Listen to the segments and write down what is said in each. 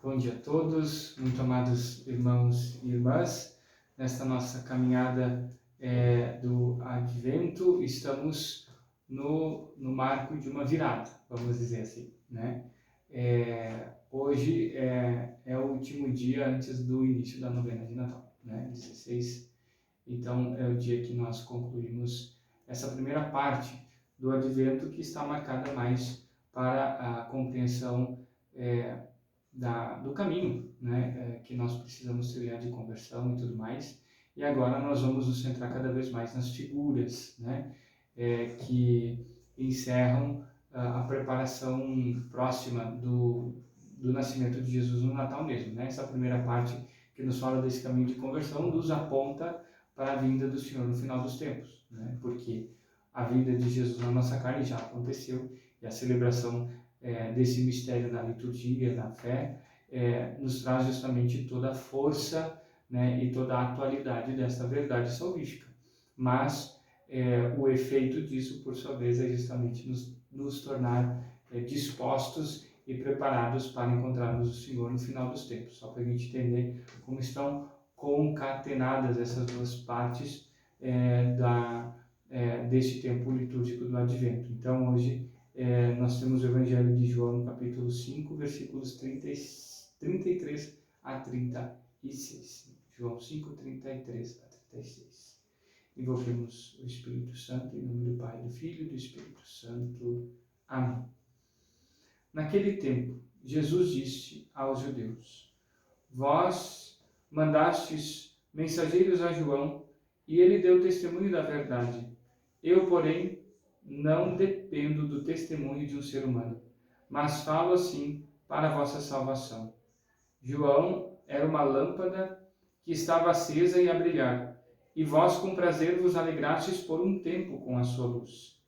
Bom dia a todos, muito amados irmãos e irmãs. Nesta nossa caminhada do Advento, estamos no marco de uma virada, vamos dizer assim, né? Hoje é o último dia antes do início da novena de Natal, né? 16. Então, é o dia que nós concluímos essa primeira parte do Advento, que está marcada mais para a compreensão do caminho, né, que nós precisamos trilhar de conversão e tudo mais. E agora nós vamos nos centrar cada vez mais nas figuras, né, que encerram a preparação próxima do nascimento de Jesus no Natal mesmo, né? Essa primeira parte que nos fala desse caminho de conversão nos aponta para a vinda do Senhor no final dos tempos, né? Porque a vinda de Jesus na nossa carne já aconteceu e a celebração desse mistério na liturgia, na fé, nos traz justamente toda a força, né, e toda a atualidade dessa verdade salvífica. Mas o efeito disso, por sua vez, é justamente nos tornar dispostos e preparados para encontrarmos o Senhor no final dos tempos. Só para a gente entender como estão concatenadas essas duas partes deste tempo litúrgico do Advento. Então, hoje, nós temos o Evangelho de João, no capítulo 5, versículos 33 a 36. João 5, 33 a 36. Invoquemos o Espírito Santo, em nome do Pai, do Filho e do Espírito Santo. Amém. Naquele tempo, Jesus disse aos judeus: Vós mandastes mensageiros a João, e ele deu testemunho da verdade. Eu, porém, não dependo do testemunho de um ser humano, mas falo assim para a vossa salvação. João era uma lâmpada que estava acesa e a brilhar, e vós com prazer vos alegrastes por um tempo com a sua luz.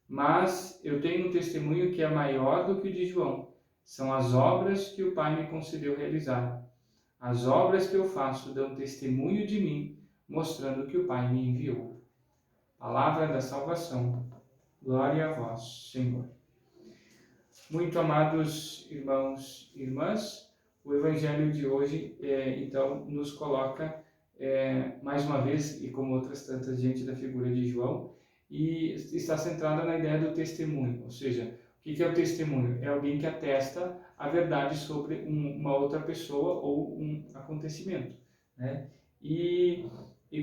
Mas eu tenho um testemunho que é maior do que o de João. São as obras que o Pai me concedeu realizar. As obras que eu faço dão testemunho de mim, mostrando que o Pai me enviou. Palavra da salvação. Glória a vós, Senhor. Muito amados irmãos e irmãs, o Evangelho de hoje, então, nos coloca, mais uma vez, e como outras tantas, diante da figura de João, e está centrada na ideia do testemunho, ou seja, o que é o testemunho? É alguém que atesta a verdade sobre uma outra pessoa ou um acontecimento, né? E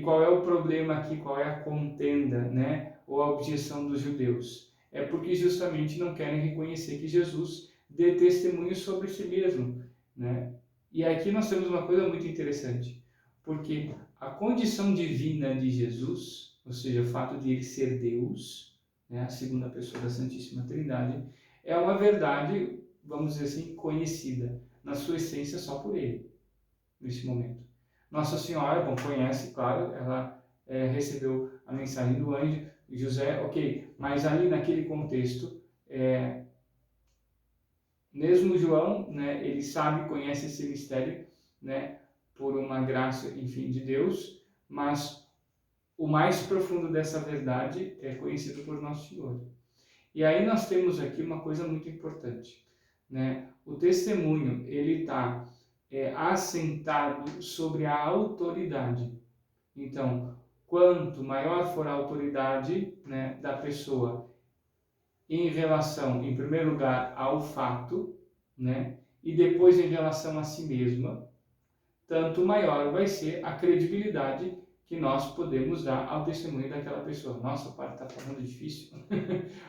qual é o problema aqui, qual é a contenda, né? Ou a objeção dos judeus? É porque justamente não querem reconhecer que Jesus dê testemunho sobre si mesmo, né? E aqui nós temos uma coisa muito interessante, porque a condição divina de Jesus, ou seja, o fato de ele ser Deus, né, a segunda pessoa da Santíssima Trindade, é uma verdade, vamos dizer assim, conhecida na sua essência só por ele, nesse momento. Nossa Senhora, bom, conhece, claro, ela recebeu a mensagem do anjo, José, ok, mas ali naquele contexto, mesmo João, né, ele sabe, conhece esse mistério, né, por uma graça, enfim, de Deus, mas o mais profundo dessa verdade é conhecido por Nosso Senhor. E aí nós temos aqui uma coisa muito importante, né? O testemunho, ele está assentado sobre a autoridade. Então, quanto maior for a autoridade, né, da pessoa em relação, em primeiro lugar, ao fato, né, e depois em relação a si mesma, tanto maior vai ser a credibilidade que nós podemos dar ao testemunho daquela pessoa. Nossa, o padre está falando difícil.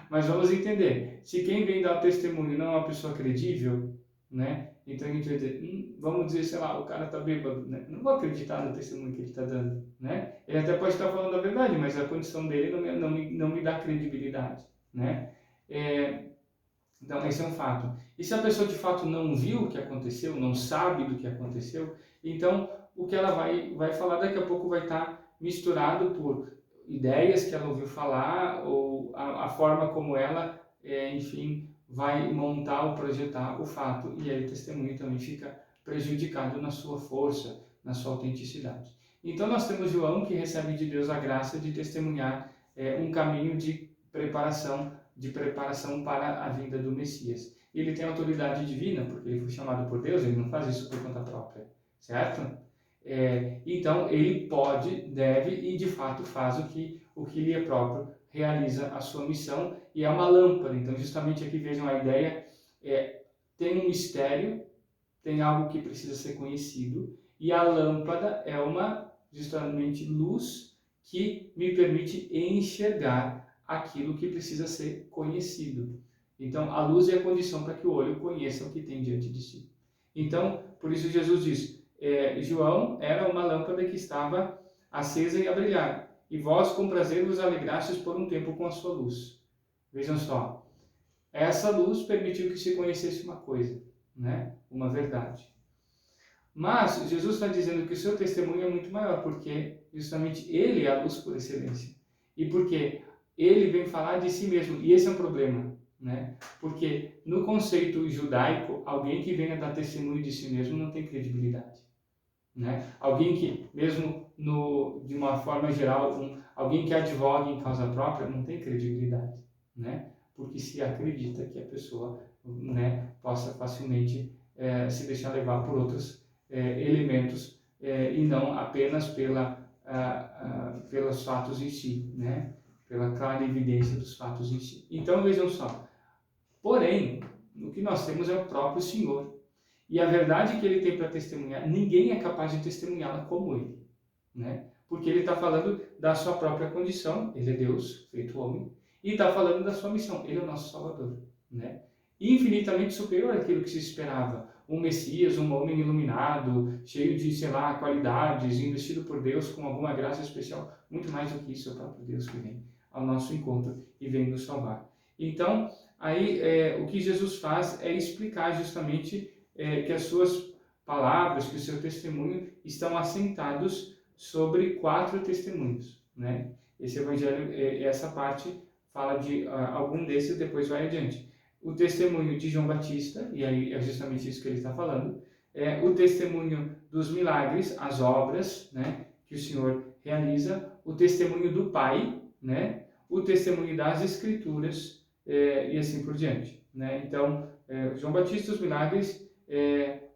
Mas vamos entender. Se quem vem dar o testemunho não é uma pessoa credível, né? Então a gente vai dizer, vamos dizer, sei lá, o cara está bêbado, né? Não vou acreditar no testemunho que ele está dando, né? Ele até pode estar falando a verdade, mas a condição dele não me dá credibilidade, né? Então, esse é um fato. E se a pessoa de fato não viu o que aconteceu, não sabe do que aconteceu, então o que ela vai falar daqui a pouco vai estar misturado por ideias que ela ouviu falar ou a forma como ela, enfim, vai montar ou projetar o fato, e aí o testemunho também fica prejudicado na sua força, na sua autenticidade. Então nós temos João, que recebe de Deus a graça de testemunhar um caminho de preparação para a vinda do Messias. ele tem autoridade divina, porque ele foi chamado por Deus, ele não faz isso por conta própria, certo? Então, ele pode, deve e de fato faz o que lhe é próprio, realiza a sua missão e é uma lâmpada. Então, justamente aqui vejam a ideia, tem um mistério, tem algo que precisa ser conhecido, e a lâmpada é uma, justamente, luz que me permite enxergar aquilo que precisa ser conhecido. Então, a luz é a condição para que o olho conheça o que tem diante de si. Então, por isso Jesus diz, João era uma lâmpada que estava acesa e a brilhar, e vós com prazer vos alegrastes por um tempo com a sua luz. Vejam só, essa luz permitiu que se conhecesse uma coisa, né? Uma verdade. Mas Jesus está dizendo que o seu testemunho é muito maior, porque justamente ele é a luz por excelência. E porque ele vem falar de si mesmo, e esse é um problema, né? Porque no conceito judaico, alguém que venha dar testemunho de si mesmo não tem credibilidade, né? Alguém que, mesmo de uma forma geral, alguém que advogue em causa própria não tem credibilidade, né? Porque se acredita que a pessoa, né, possa facilmente se deixar levar por outros elementos e não apenas pelos fatos em si, né? Pela clara evidência dos fatos em si. Então vejam só, porém, o que nós temos é o próprio Senhor. E a verdade que ele tem para testemunhar, ninguém é capaz de testemunhá-la como ele, né? Porque ele está falando da sua própria condição, ele é Deus, feito homem, e está falando da sua missão, ele é o nosso Salvador, né? Infinitamente superior àquilo que se esperava. Um Messias, um homem iluminado, cheio de, sei lá, qualidades, investido por Deus com alguma graça especial. Muito mais do que isso, é o próprio Deus que vem ao nosso encontro e vem nos salvar. Então, aí o que Jesus faz é explicar justamente que as suas palavras, que o seu testemunho estão assentados sobre 4 testemunhos, né? Esse evangelho, essa parte fala de algum desses, depois vai adiante. O testemunho de João Batista, e aí é justamente isso que ele está falando, o testemunho dos milagres, as obras, né, que o Senhor realiza, o testemunho do Pai, né, o testemunho das Escrituras e assim por diante, né? Então, João Batista, os milagres,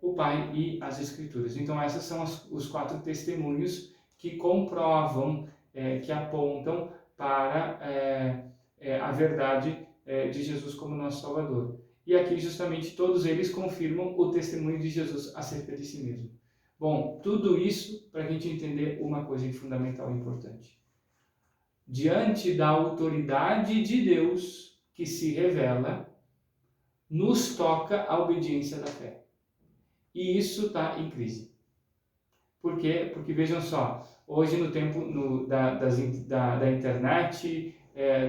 o Pai e as Escrituras. Então, esses são os 4 testemunhos que comprovam, que apontam para a verdade de Jesus como nosso Salvador. E aqui, justamente, todos eles confirmam o testemunho de Jesus acerca de si mesmo. Bom, tudo isso para a gente entender uma coisa fundamental e importante. Diante da autoridade de Deus que se revela, nos toca a obediência da fé. E isso está em crise. Por quê? Porque vejam só, hoje no tempo da internet,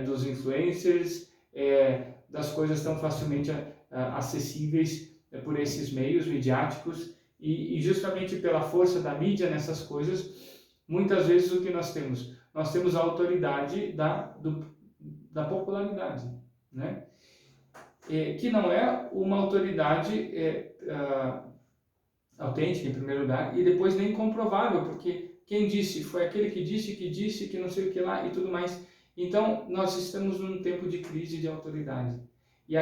dos influencers, das coisas tão facilmente acessíveis por esses meios midiáticos, e justamente pela força da mídia nessas coisas, muitas vezes o que nós temos? Nós temos a autoridade da popularidade, né? Que não é uma autoridade autêntica, em primeiro lugar, e depois nem comprovável, porque quem disse? Foi aquele que disse, que não sei o que lá e tudo mais. Então, nós estamos num tempo de crise de autoridade. E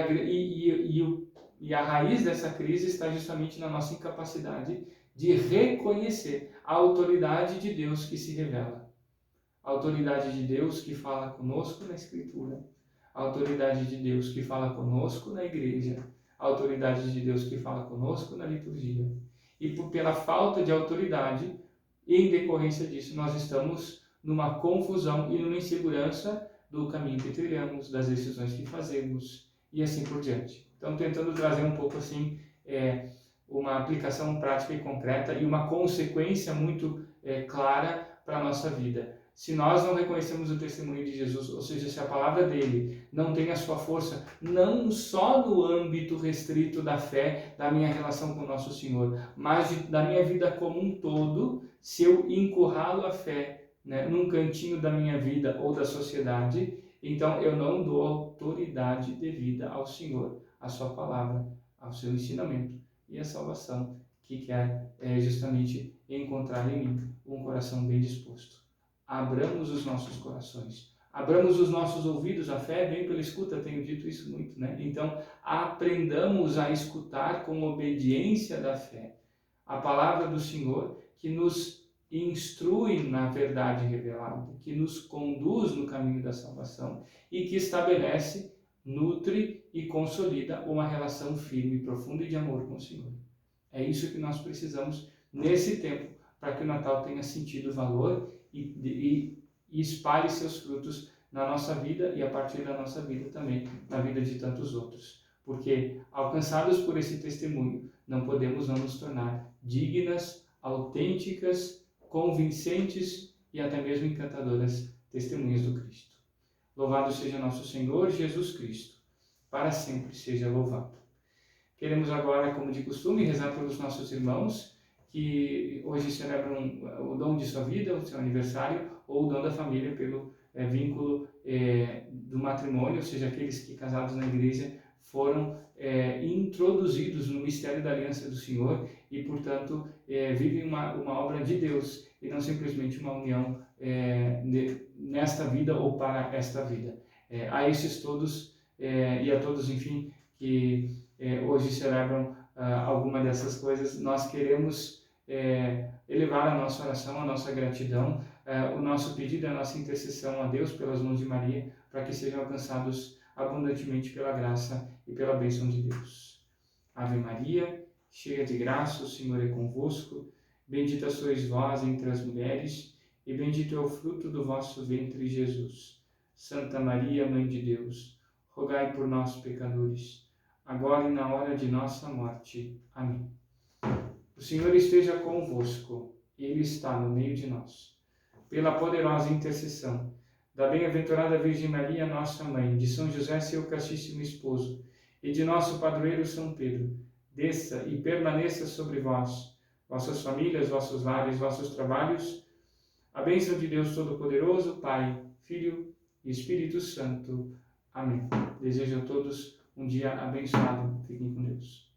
a raiz dessa crise está justamente na nossa incapacidade de reconhecer a autoridade de Deus que se revela. A autoridade de Deus que fala conosco na Escritura. A autoridade de Deus que fala conosco na igreja. A autoridade de Deus que fala conosco na liturgia. E pela falta de autoridade, em decorrência disso, nós estamos numa confusão e numa insegurança do caminho que trilhamos, das decisões que fazemos e assim por diante. Então, tentando trazer um pouco assim, uma aplicação prática e concreta e uma consequência muito clara para a nossa vida. Se nós não reconhecemos o testemunho de Jesus, ou seja, se a palavra dele não tem a sua força, não só no âmbito restrito da fé, da minha relação com o nosso Senhor, mas da minha vida como um todo, se eu encurralo a fé, né, num cantinho da minha vida ou da sociedade, então eu não dou autoridade devida ao Senhor, à sua palavra, ao seu ensinamento e à salvação que quer justamente encontrar em mim um coração bem disposto. Abramos os nossos corações, Abramos os nossos ouvidos, a fé vem pela escuta, tenho dito isso muito, né? Então, aprendamos a escutar com obediência da fé a palavra do Senhor, que nos instrui na verdade revelada, que nos conduz no caminho da salvação e que estabelece, nutre e consolida uma relação firme, profunda e de amor com o Senhor. É isso que nós precisamos nesse tempo, para que o Natal tenha sentido, valor e espalhe seus frutos na nossa vida e a partir da nossa vida também, na vida de tantos outros. Porque, alcançados por esse testemunho, não podemos não nos tornar dignas, autênticas, convincentes e até mesmo encantadoras testemunhas do Cristo. Louvado seja nosso Senhor Jesus Cristo, para sempre seja louvado. Queremos agora, como de costume, rezar pelos nossos irmãos que hoje celebram o dom de sua vida, o seu aniversário, ou o dom da família pelo vínculo do matrimônio, ou seja, aqueles que casados na igreja foram introduzidos no mistério da aliança do Senhor e, portanto, vivem uma obra de Deus e não simplesmente uma união nesta vida ou para esta vida. A esses todos e a todos, enfim, que hoje celebram alguma dessas coisas, nós queremos elevar a nossa oração, a nossa gratidão, o nosso pedido, a nossa intercessão a Deus pelas mãos de Maria, para que sejam alcançados abundantemente pela graça e pela bênção de Deus. Ave Maria, cheia de graça, o Senhor é convosco, bendita sois vós entre as mulheres, e bendito é o fruto do vosso ventre, Jesus. Santa Maria, Mãe de Deus, rogai por nós, pecadores, agora e na hora de nossa morte. Amém. O Senhor esteja convosco, Ele está no meio de nós. Pela poderosa intercessão da bem-aventurada Virgem Maria, nossa Mãe, de São José, seu castíssimo esposo, e de nosso padroeiro São Pedro, desça e permaneça sobre vós, vossas famílias, vossos lares, vossos trabalhos, a bênção de Deus Todo-Poderoso, Pai, Filho e Espírito Santo. Amém. Desejo a todos um dia abençoado. Fiquem com Deus.